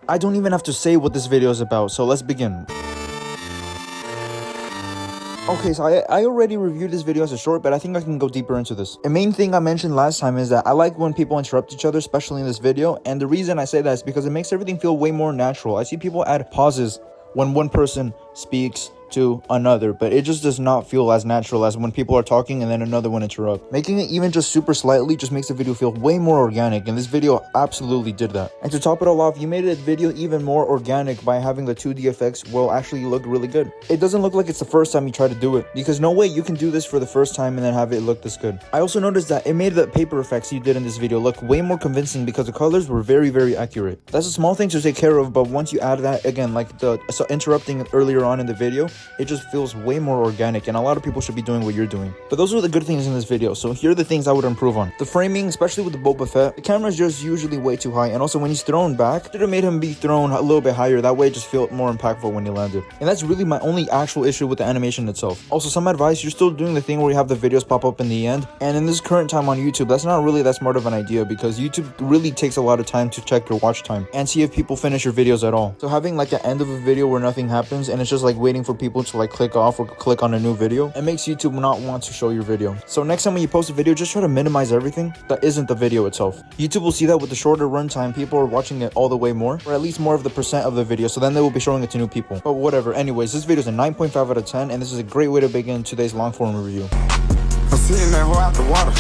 I don't even have to say what this video is about, so let's begin. Okay, so I already reviewed this video as a short, but I think I can go deeper into this. The main thing I mentioned last time is that I like when people interrupt each other, especially in this video, and the reason I say that is because it makes everything feel way more natural. I see people add pauses when one person speaks to another, but it just does not feel as natural as when people are talking and then another one interrupts. Making it even just super slightly just makes the video feel way more organic, and this video absolutely did that. And to top it all off, you made the video even more organic by having the 2D effects will actually look really good. It doesn't look like it's the first time you try to do it, because no way you can do this for the first time and then have it look this good. I also noticed that it made the paper effects you did in this video look way more convincing because the colors were very accurate. That's a small thing to take care of, but once you add that, again, like the interrupting earlier on in the video, it just feels way more organic, and a lot of people should be doing what you're doing. But those are the good things in this video, so here are the things I would improve on. The framing, especially with the Boba Fett, the camera is just usually way too high, and also when he's thrown back, should have made him be thrown a little bit higher, that way it just felt more impactful when he landed. And that's really my only actual issue with the animation itself. Also, some advice, you're still doing the thing where you have the videos pop up in the end, and in this current time on YouTube, that's not really that smart of an idea, because YouTube really takes a lot of time to check your watch time and see if people finish your videos at all. So having like an end of a video where nothing happens and it's just like waiting for people to like click off or click on a new video, it makes YouTube not want to show your video. So next time when you post a video, just try to minimize everything that isn't the video itself. YouTube will see that with the shorter runtime, people are watching it all the way more, or at least more of the percent of the video, so then they will be showing it to new people. But whatever, anyways, this video is a 9.5 out of 10, and this is a great way to begin today's long form review. I'm seeing that hoe out the water.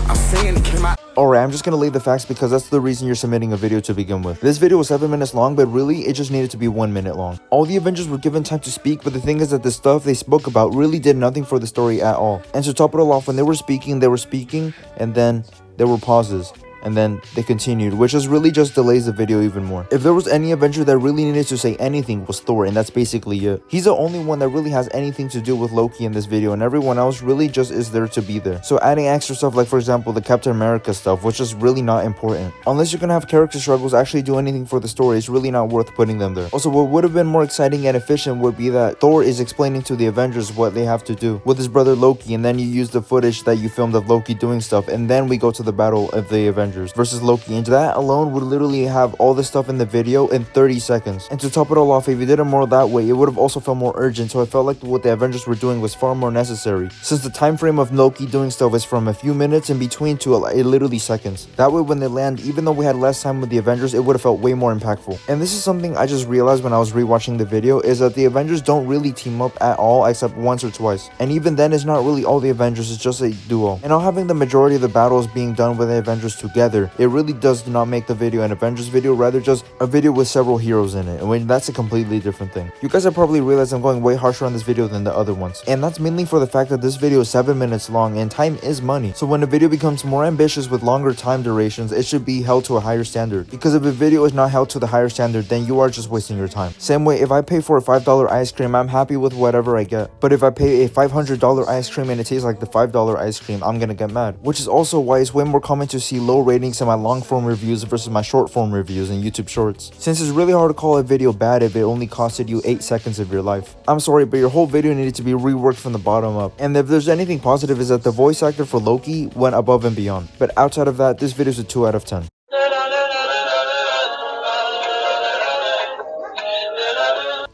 I'm seeing it came out. Alright, I'm just gonna lay the facts because that's the reason you're submitting a video to begin with. This video was 7 minutes long, but really, it just needed to be 1 minute long. All the Avengers were given time to speak, but the thing is that the stuff they spoke about really did nothing for the story at all. And to top it all off, when they were speaking, and then there were pauses. And then they continued, which just really just delays the video even more. If there was any Avenger that really needed to say anything, was Thor, and that's basically it. He's the only one that really has anything to do with Loki in this video, and everyone else really just is there to be there. So adding extra stuff like, for example, the Captain America stuff, which is really not important. Unless you're gonna have character struggles actually do anything for the story, it's really not worth putting them there. Also, what would have been more exciting and efficient would be that Thor is explaining to the Avengers what they have to do with his brother Loki, and then you use the footage that you filmed of Loki doing stuff, and then we go to the battle of the Avengers versus Loki, and that alone would literally have all this stuff in the video in 30 seconds. And to top it all off, if you did it more that way, it would have also felt more urgent, so I felt like what the Avengers were doing was far more necessary, since the time frame of Loki doing stuff is from a few minutes in between to literally seconds. That way when they land, even though we had less time with the Avengers, it would have felt way more impactful. And this is something I just realized when I was rewatching the video, is that the Avengers don't really team up at all except once or twice, and even then it's not really all the Avengers, it's just a duo. And now having the majority of the battles being done with the Avengers together, it really does not make the video an Avengers video, rather just a video with several heroes in it, and when that's a completely different thing. You guys have probably realized I'm going way harsher on this video than the other ones, and that's mainly for the fact that this video is 7 minutes long, and time is money. So when a video becomes more ambitious with longer time durations, it should be held to a higher standard, because if a video is not held to the higher standard, then you are just wasting your time. Same way, if I pay for a $5 ice cream, I'm happy with whatever I get, but if I pay a $500 ice cream and it tastes like the $5 ice cream, I'm gonna get mad. Which is also why it's way more common to see low ratings in my long form reviews versus my short form reviews in YouTube Shorts, since it's really hard to call a video bad if it only costed you 8 seconds of your life. I'm sorry, but your whole video needed to be reworked from the bottom up, and if there's anything positive is that the voice actor for Loki went above and beyond. But outside of that, this video is a 2 out of 10.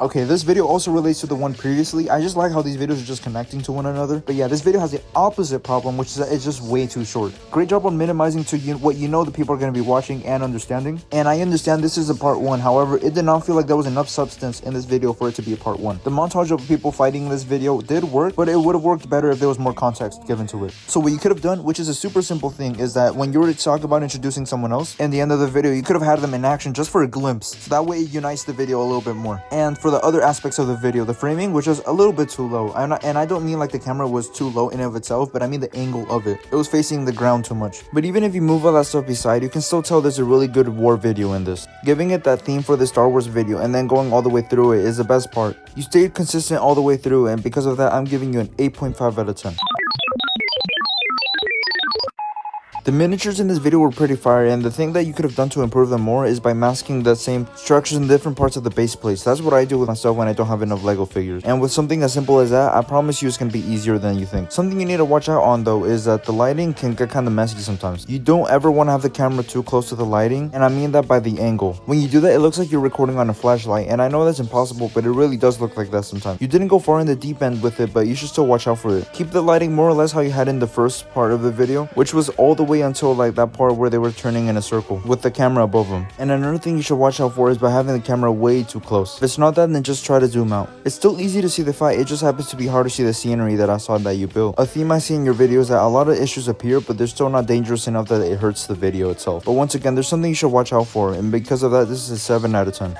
Okay, this video also relates to the one previously. I just like how these videos are just connecting to one another. But yeah, this video has the opposite problem, which is that it's just way too short. Great job on minimizing to what you know the people are going to be watching and understanding. And I understand this is a part 1. However, it did not feel like there was enough substance in this video for it to be a part 1. The montage of people fighting in this video did work, but it would have worked better if there was more context given to it. So what you could have done, which is a super simple thing, is that when you were to talk about introducing someone else, in the end of the video, you could have had them in action just for a glimpse. So that way it unites the video a little bit more. And for the other aspects of the video, the framing was just a little bit too low, and I don't mean like the camera was too low in and of itself, but I mean the angle of it. It was facing the ground too much. But even if you move all that stuff beside, you can still tell there's a really good war video in this. Giving it that theme for the Star Wars video and then going all the way through it is the best part. You stayed consistent all the way through, and because of that, I'm giving you an 8.5 out of 10. The miniatures in this video were pretty fire, and the thing that you could have done to improve them more is by masking the same structures in different parts of the base plates. That's what I do with myself when I don't have enough Lego figures. And with something as simple as that, I promise you it's gonna be easier than you think. Something you need to watch out on though is that the lighting can get kind of messy sometimes. You don't ever want to have the camera too close to the lighting, and I mean that by the angle. When you do that, it looks like you're recording on a flashlight, and I know that's impossible, but it really does look like that sometimes. You didn't go far in the deep end with it, but you should still watch out for it. Keep the lighting more or less how you had in the first part of the video, which was all the way until like that part where they were turning in a circle with the camera above them. And another thing you should watch out for is by having the camera way too close. If it's not that, then just try to zoom out. It's still easy to see the fight, it just happens to be hard to see the scenery that I saw that you built. A theme I see in your video is that a lot of issues appear, but they're still not dangerous enough that it hurts the video itself. But once again, there's something you should watch out for, and because of that, this is a 7 out of 10.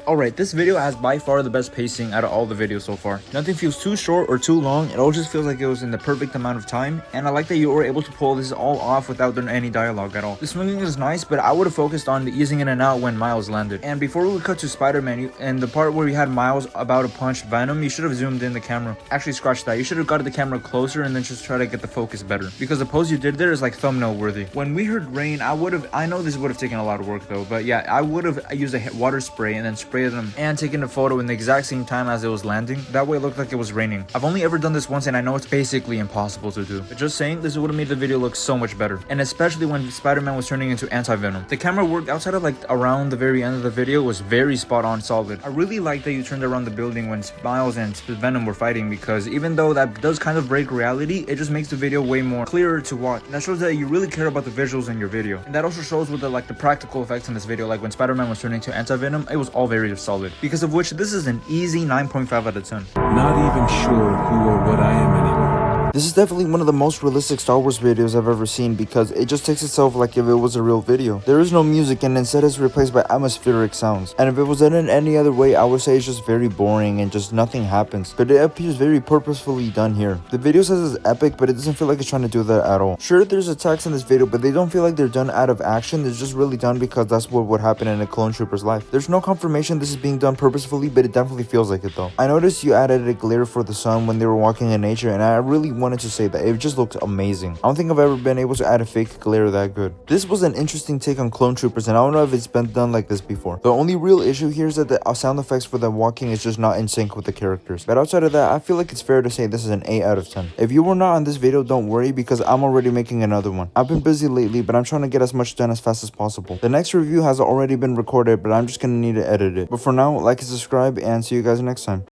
Alright, this video has by far the best pacing out of all the videos so far. Nothing feels too short or too long, it all just feels like it was in the perfect amount of time, and I like that you were able to pull this all off without doing any dialogue at all. The swinging is nice, but I would have focused on the easing in and out when Miles landed. And before we would cut to Spider-Man, and the part where we had Miles about to punch Venom, you should have zoomed in the camera. Actually, scratch that. You should have got the camera closer and then just try to get the focus better. Because the pose you did there is like thumbnail worthy. When we heard rain, I know this would have taken a lot of work though, but yeah, I would have used a water spray and then sprayed them and taken a photo in the exact same time as it was landing. That way it looked like it was raining. I've only ever done this once and I know it's basically impossible to do. But just saying, this would have made the video look so much better. And especially when Spider-Man was turning into anti-venom. The camera work outside of like around the very end of the video was very spot on solid. I really like that you turned around the building when Miles and Venom were fighting, because even though that does kind of break reality, it just makes the video way more clearer to watch. And that shows that you really care about the visuals in your video. And that also shows with the practical effects in this video, like when Spider-Man was turning to anti-venom, it was all very solid. Because of which this is an easy 9.5 out of 10. Not even sure who or what I am anymore. This is definitely one of the most realistic Star Wars videos I've ever seen, because it just takes itself like if it was a real video. There is no music, and instead it's replaced by atmospheric sounds. And if it was done in any other way, I would say it's just very boring and just nothing happens. But it appears very purposefully done here. The video says it's epic, but it doesn't feel like it's trying to do that at all. Sure, there's attacks in this video, but they don't feel like they're done out of action. They're just really done because that's what would happen in a clone trooper's life. There's no confirmation this is being done purposefully, but it definitely feels like it though. I noticed you added a glare for the sun when they were walking in nature, and I really wanted to say that it just looks amazing. I don't think I've ever been able to add a fake glare that good. This was an interesting take on clone troopers, and I don't know if it's been done like this before. The only real issue here is that the sound effects for them walking is just not in sync with the characters. But outside of that, I feel like it's fair to say this is an 8 out of 10. If you were not on this video, don't worry, because I'm already making another one. I've been busy lately, but I'm trying to get as much done as fast as possible. The next review has already been recorded, but I'm just gonna need to edit it. But for now, like and subscribe, and see you guys next time.